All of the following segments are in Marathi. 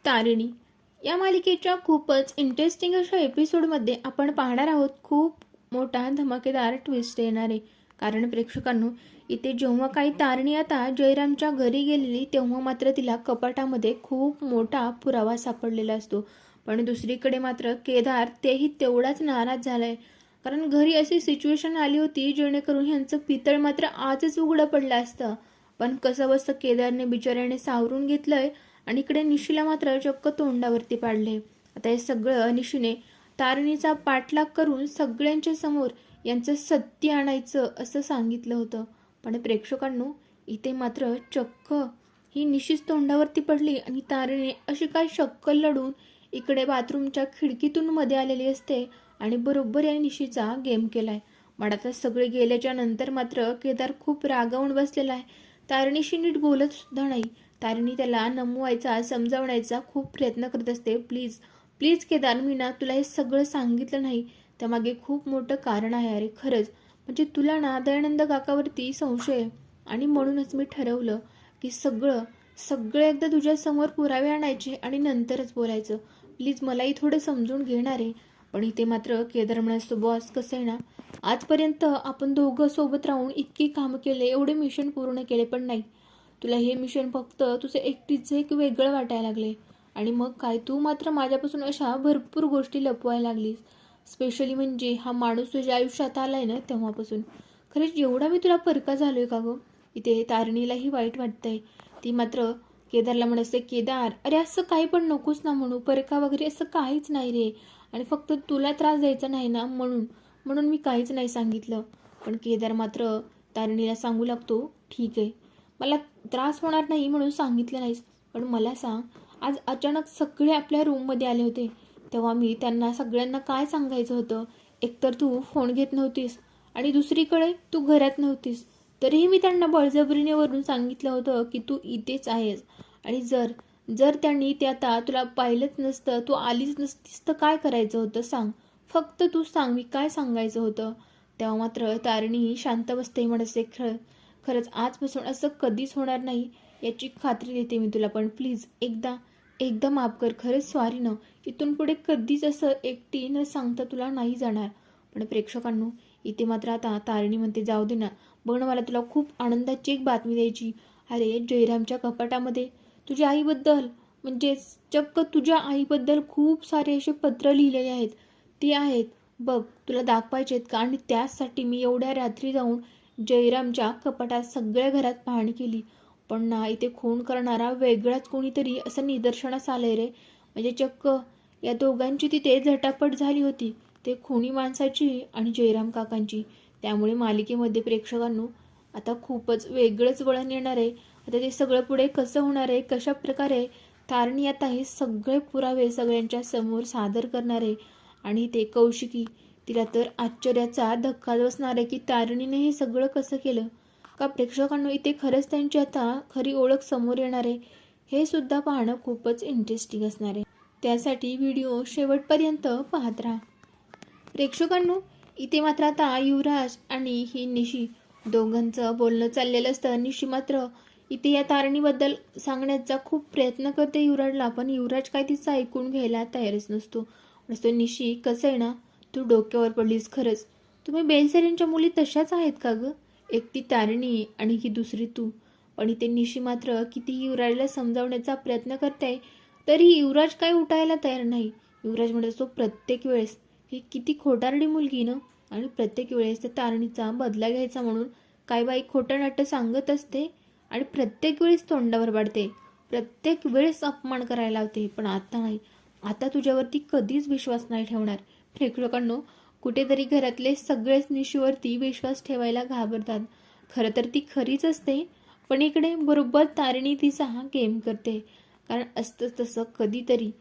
तारिणी या मालिकेच्या खूपच इंटरेस्टिंग अशा एपिसोडमध्ये आपण पाहणार आहोत खूप मोठा धमाकेदार ट्विस्ट येणार आहे. कारण प्रेक्षकांनो, इथे जेव्हा काही तारिणी आता जयरामच्या घरी गेलेली तेव्हा मात्र तिला कपाटामध्ये खूप मोठा पुरावा सापडलेला असतो. पण दुसरीकडे मात्र केदार तेही तेवढाच नाराज झालाय. कारण घरी अशी सिच्युएशन आली होती जेणेकरून ह्यांचं पितळ मात्र आजच उघडं पडलं असतं. पण कसं बसतं केदारने बिचाऱ्याने सावरून घेतलंय आणि इकडे निशीला मात्र चक्क तोंडावरती पाडले. आता हे सगळं निशीने तारिणीचा पाठलाग करून सगळ्यांच्या समोर यांचं सत्य आणायचं असं सांगितलं होतं. पण प्रेक्षकांनो, इथे मात्र चक्क ही निशीच तोंडावरती पडली आणि तारिणी अशी काय शक्कल लढून इकडे बाथरूमच्या खिडकीतून मध्ये आलेली असते आणि बरोबर या निशीचा गेम केलाय. पण आता सगळे गेल्याच्या नंतर मात्र केदार खूप रागावून बसलेला आहे. तारिणीशी नीट बोलत सुद्धा नाही. तारिणी त्याला नमवायचा समजावण्याचा खूप प्रयत्न करत असते. प्लीज प्लीज केदार, मी ना तुला हे सगळं सांगितलं नाही, त्यामागे खूप मोठं कारण आहे. अरे खरंच, म्हणजे तुला ना दयानंद काकावरती संशय आहे आणि म्हणूनच मी ठरवलं की सगळं सगळं एकदा तुझ्या समोर पुरावे आणायचे आणि नंतरच बोलायचं. प्लीज मलाही थोडं समजून घेणार आहे. पण इथे मात्र केदार म्हणायचं, बॉस कसं आहे ना, आजपर्यंत आपण दोघं सोबत राहून इतकी कामं केले, एवढे मिशन पूर्ण केले, पण नाही, तुला हे मिशन फक्त तुझं एकटीचं एक वेगळं वाटायला लागले. आणि मग काय, तू मात्र माझ्यापासून अशा भरपूर गोष्टी लपवायला लागलीस. स्पेशली म्हणजे हा माणूस तुझ्या आयुष्यात आलाय ना तेव्हापासून. खरंच एवढा मी तुला परका झालोय का गं? इथे तारिणीलाही वाईट वाटतंय. ती मात्र केदारला म्हणते, केदार अरे असं काही पण नकोस ना म्हणू, परका वगैरे असं काहीच नाही रे, आणि फक्त तुला त्रास द्यायचा नाही ना म्हणून म्हणून मी काहीच नाही सांगितलं. पण केदार मात्र तारिणीला सांगू लागतो, ठीक आहे, मला त्रास होणार नाही म्हणून सांगितलं नाहीस, पण मला सांग, आज अचानक सगळे आपल्या रूममध्ये आले होते तेव्हा मी त्यांना सगळ्यांना काय सांगायचं होतं? एकतर तू फोन घेत नव्हतीस आणि दुसरीकडे तू घरात नव्हतीस, तरीही मी त्यांना बळजबरीने वरून सांगितलं होतं की तू इथेच आहेस. आणि जर जर त्यांनी ते आता तुला पाहिलंच नसतं, तू आलीच नसतीस, तर काय करायचं होतं सांग? फक्त तू सांग, मी काय सांगायचं होतं? तेव्हा मात्र तारिणी शांत बसते, म्हणते, खरंच आजपासून असं कधीच होणार नाही याची खात्री देते मी तुला, पण प्लीज एकदा एकदा माफ कर. खरंच सॉरी न, इथून पुढे कधीच असं एकटी न सांगता तुला नाही जाणार. पण प्रेक्षकांनो, इथे मात्र आता तारिणी म्हणते, जाऊ दे ना, बघ ना, मला तुला खूप आनंदाची एक बातमी द्यायची. अरे जयरामच्या कपाटामध्ये तुझ्या आईबद्दल, म्हणजे चक्क तुझ्या आईबद्दल खूप सारे असे पत्र लिहिलेले आहेत. ते आहेत बघ, तुला दाखवायचे आहेत का? आणि त्यासाठी मी एवढ्या रात्री जाऊन जयरामच्या कपाटात सगळ्या घरात पाहणी केली, पण ना इथे खून करणारा वेगळाच कोणीतरी असं निदर्शनास आलंय रे. म्हणजे चक्क या दोघांची तिथे झटापट झाली होती, ते खुनी माणसाची आणि जयराम काकांची. त्यामुळे मालिकेमध्ये प्रेक्षकांनो आता खूपच वेगळंच वळण येणार आहे. आता ते सगळं पुढे कसं होणार आहे, कशा प्रकारे तारिणी आता हे सगळे पुरावे सगळ्यांच्या समोर सादर करणार आहे. आणि ते कौशिकी, तिला तर आश्चर्याचा धक्का बसणार आहे की तारिणीने हे सगळं कसं केलं. का प्रेक्षकांना इथे खरंच त्यांची आता खरी ओळख समोर येणार आहे, हे सुद्धा पाहणं खूपच इंटरेस्टिंग असणार आहे. त्यासाठी व्हिडिओ शेवटपर्यंत पाहत राहा. प्रेक्षकांनो, इथे मात्र आता युवराज आणि ही निशी दोघांचं बोलणं चाललेलं असतं. निशी मात्र इथे या तारिणीबद्दल सांगण्याचा खूप प्रयत्न करते युवराजला, पण युवराज काय तिचं ऐकून घ्यायला तयारच नसतो. निशी, कसं आहे ना, तू डोक्यावर पडलीस. खरंच तुम्ही बेलसरींच्या मुली तशाच आहेत का गं? एक ती तारिणी आणि ही दुसरी तू. पण इथे निशी मात्र किती युवराजला समजावण्याचा प्रयत्न करते तरी युवराज काय उठायला तयार नाही. युवराज म्हणत असतो प्रत्येक वेळेस, ही किती खोटारडी मुलगी ना, आणि प्रत्येक वेळेस त्या तारिणीचा बदला घ्यायचा म्हणून काय बाई खोटं नाटं सांगत असते आणि प्रत्येक वेळेस तोंडावर पाडते, प्रत्येक वेळेस अपमान करायला लावते. पण आता नाही, आता तुझ्यावरती कधीच विश्वास नाही ठेवणार. प्रेक्षकांनो, कुठेतरी घरातले सगळेच निशीवरती विश्वास ठेवायला घाबरतात. खरं तर ती खरीच असते, पण इकडे बरोबर तारिणी तिचा हा गेम करते. कारण असतं तसं, कधीतरी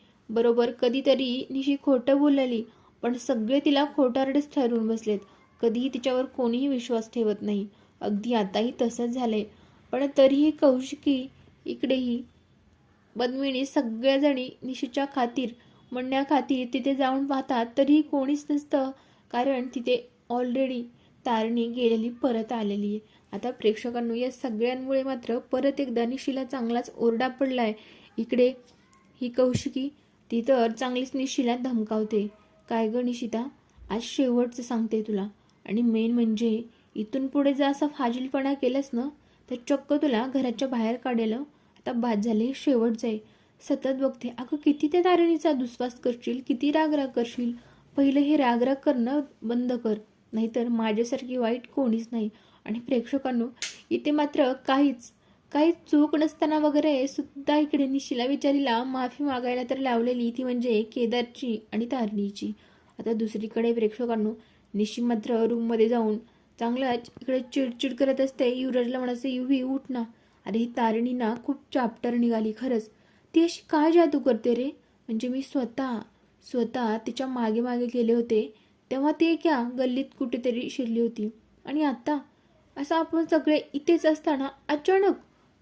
निशी खोटं बोललेली, पण सगळे तिला खोटारडेच ठरवून बसलेत. कधीही तिच्यावर कोणीही विश्वास ठेवत नाही. अगदी आताही तसंच झालंय. पण तरीही कौशिकी इकडेही बदमिणी सगळ्याजणी निशीच्या खातीर म्हणण्याखातीर तिथे जाऊन पाहतात, तरीही कोणीच नसतं. कारण तिथे ऑलरेडी तारिणी गेलेली परत आलेली आहे. आता प्रेक्षकांनो, या सगळ्यांमुळे मात्र परत एकदा निशीला चांगलाच ओरडा पडलाय. इकडे ही कौशिकी ती तर चांगलीच निशिला धमकावते. काय ग निशिता, आज शेवटचं सांगते तुला. आणि मेन म्हणजे इथून पुढे जर असा फाजीलपणा केलास ना तर चक्क तुला घराच्या बाहेर काढेल. आता बाद झाले, शेवटचं आहे. सतत बघते. अगं किती त्या तारिणीचा दुस्वास करशील, किती रागराग करशील. पहिलं हे रागराग करणं बंद कर, नाहीतर माझ्यासारखी वाईट कोणीच नाही. आणि प्रेक्षकांनो, इथे मात्र काही चूक नसताना वगैरे सुद्धा इकडे निशिला बिचारीला माफी मागायला तर लावलेली, ती म्हणजे केदारची आणि तारणीची. आता दुसरीकडे प्रेक्षकांनो, निशी मात्र रूममध्ये जाऊन चांगलाच इकडे चिडचिड करत असते. युवराजला म्हणायचं, युवी उठ ना. अरे ही तारिणी ना खूप चाप्टर निघाली खरंच. ती अशी काय जादू करते रे. म्हणजे मी स्वतः तिच्या मागे मागे गेले होते तेव्हा ती क्या गल्लीत कुठेतरी शिरली होती. आणि आता असं आपण सगळे इथेच असताना अचानक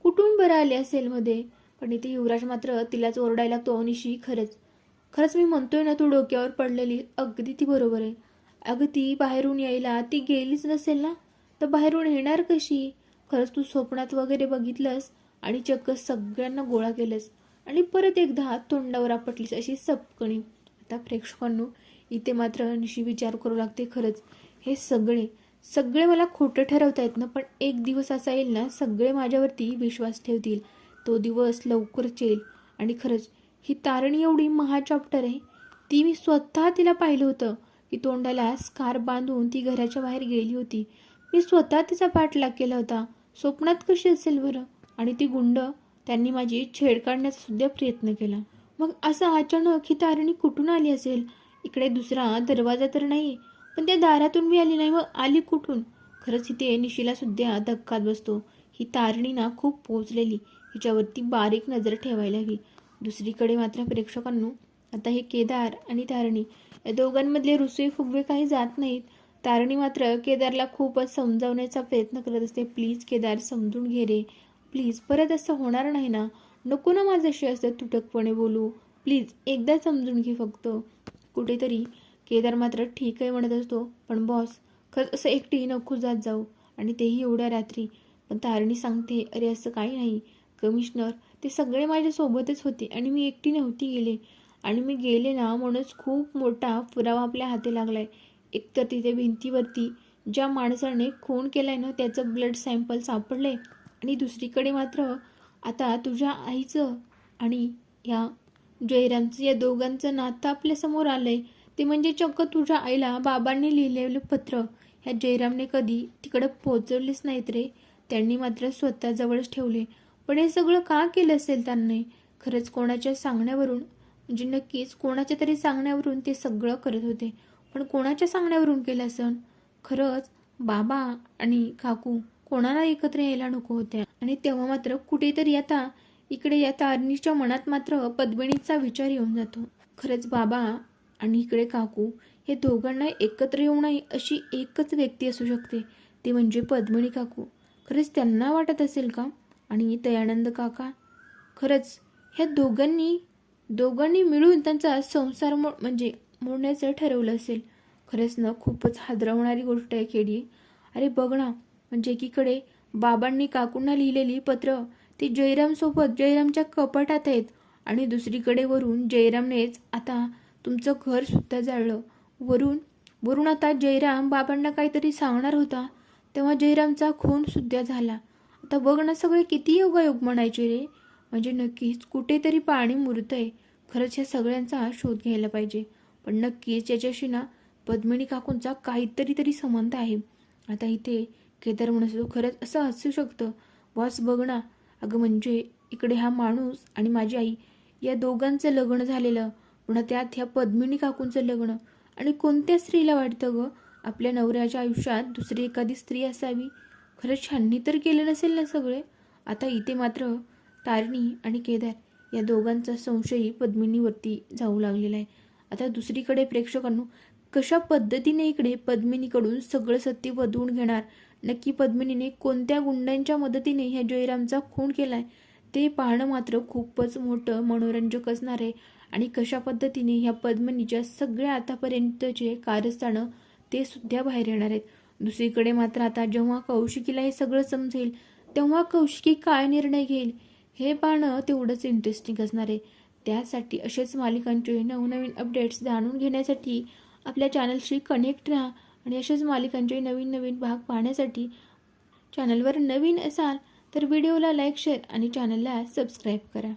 कुठून बरं आले असेल मध्ये. पण इथे युवराज मात्र तिलाच ओरडायला लागतो, निशी खरंच मी म्हणतोय ना, तू डोक्यावर पडलेली अगदी ती बरोबर आहे. अगं ती बाहेरून यायला ती गेलीच नसेल ना, तर बाहेरून येणार कशी. खरंच तू स्वप्नात वगैरे बघितलंस आणि चक्क सगळ्यांना गोळा केलंस आणि परत एकदा तोंडावर आपटलीस अशी सपकणी. आता प्रेक्षकांनो, इथे मात्र निशी विचार करू लागते, खरंच हे सगळे मला खोटं ठरवतायत ना, पण एक दिवस असा येईल ना सगळे माझ्यावरती विश्वास ठेवतील. तो दिवस लवकरच येईल. आणि खरंच ही तारणी एवढी महाचाप्टर आहे. ती मी स्वतः तिला पाहिलं होतं की तोंडाला स्कार्फ बांधून ती घराच्या बाहेर गेली होती. मी स्वतः तिचा पाठलाग केला होता. स्वप्नात कशी असेल बरं. आणि ती गुंड, त्यांनी माझी छेड काढण्याचा सुद्धा प्रयत्न केला. मग असं अचानक ही तारणी कुठून आली असेल. इकडे दुसरा दरवाजा तर नाही, पण त्या दारातून मी आली नाही, मग आली कुठून. खरंच इथे निशीला सुद्धा धक्काच बसतो. ही तारणी ना खूप पोचलेली, हिच्यावरती बारीक नजर ठेवायला हवी. दुसरीकडे मात्र प्रेक्षकांनो, आता हे केदार आणि तारणी या दोघांमधले रुसवे फुगवे काही जात नाहीत. तारणी मात्र केदारला खूपच समजावण्याचा प्रयत्न करत असते. प्लीज केदार, समजून घे रे, प्लीज, परत असं होणार नाही ना. नको ना माझ्याशी असं तुटकपणे बोलू, प्लीज एकदा समजून घे फक्त. कुठेतरी केदार मात्र ठीक आहे म्हणत असतो, पण बॉस खरंच असं एकटी नको जात जाऊ, आणि तेही एवढ्या रात्री. पण तारणी सांगते, अरे असं काही नाही कमिशनर, ते सगळे माझ्यासोबतच होते आणि मी एकटी नव्हती गेले. आणि मी गेले ना म्हणूनच खूप मोठा पुरावा आपल्या हाती लागलाय. एकतर तिथे भिंतीवरती ज्या माणसाने खून केलाय ना त्याचं ब्लड सॅम्पल सापडले, आणि दुसरीकडे मात्र आता तुझ्या आईचं आणि या जयरामचं, या दोघांचं नातं आपल्यासमोर आलंय. ते म्हणजे चक्क तुझ्या आईला बाबांनी लिहिलेलं पत्र ह्या जयरामने कधी तिकडं पोहोचवलेच नाहीत रे. त्यांनी मात्र स्वतःजवळच ठेवले. पण हे सगळं का केलं असेल त्यांनी. खरंच कोणाच्या सांगण्यावरून, म्हणजे नक्कीच कोणाच्या तरी सांगण्यावरून ते सगळं करत होते. पण कोणाच्या सांगण्यावरून केलं असेल. खरंच बाबा आणि काकू कोणाला एकत्र यायला नको होत्या. आणि तेव्हा मात्र कुठेतरी आता इकडे या तारणीच्या मनात मात्र पद्मिनीचा विचार येऊन जातो. खरंच बाबा आणि इकडे काकू हे दोघांना एकत्र येऊ नये अशी एकच व्यक्ती असू शकते, ते म्हणजे पद्मिनी काकू. खरंच त्यांना वाटत असेल का. आणि दयानंद काका, खरंच ह्या दोघांनी मिळून त्यांचा संसार मोडण्याचं ठरवलं असेल. खरंच ना खूपच हादरवणारी गोष्ट आहे खेडी. अरे बघ ना, म्हणजे एकीकडे बाबांनी काकूंना लिहिलेली पत्र ती जयरामच्या कपाटात आहेत, आणि दुसरीकडे वरून जयरामनेच आता तुमचं घर सुद्धा जाळलं. वरून आता जयराम बाबांना काहीतरी सांगणार होता तेव्हा जयरामचा खून सुद्धा झाला. आता बघ ना, सगळे किती योगायोग म्हणायचे रे. म्हणजे नक्कीच कुठेतरी पाणी मुरतंय. खरंच ह्या सगळ्यांचा शोध घ्यायला पाहिजे. पण नक्कीच याच्याशी ना पद्मिनी काकूंचा काहीतरी संबंध आहे. आता इथे केदार म्हणतो, खरंच असं असू शकतं बॉस. बघ ना, अगं म्हणजे इकडे हा माणूस आणि माझी आई या दोघांचं लग्न झालेलं, पुन्हा त्यात ह्या पद्मिनी काकूंचं लग्न. आणि कोणत्या स्त्रीला वाटतं ग आपल्या नवऱ्याच्या आयुष्यात दुसरी एखादी स्त्री असावी. खरंच छाननी तर केलं नसेल ना सगळे. आता इथे मात्र तारणी आणि केदार या दोघांचा संशयही पद्मिनीवरती जाऊ लागलेला आहे. आता दुसरीकडे प्रेक्षकांनो, कशा पद्धतीने इकडे पद्मिनीकडून सगळं सत्य वधवून घेणार. नक्की पद्मिनीने कोणत्या गुंडांच्या मदतीने ह्या जयरामचा खून केलाय ते पाहणं मात्र खूपच मोठं मनोरंजक असणार आहे. आणि कशा पद्धतीने ह्या पद्मिनीच्या सगळ्या आतापर्यंतचे कारस्थानं ते सुद्धा बाहेर येणार आहेत. दुसरीकडे मात्र आता जेव्हा कौशिकीला हे सगळं समजेल तेव्हा कौशिकी काय निर्णय घेईल हे पाहणं तेवढंच इंटरेस्टिंग असणार आहे. त्यासाठी असेच मालिकांचे नवनवीन अपडेट्स जाणून घेण्यासाठी आपल्या चॅनलशी कनेक्ट राहा आणि असेच मालिकांचे नवीन नवीन भाग पाहण्यासाठी चॅनलवर नवीन असाल तर व्हिडिओला लाईक शेअर आणि चॅनलला सबस्क्राईब करा.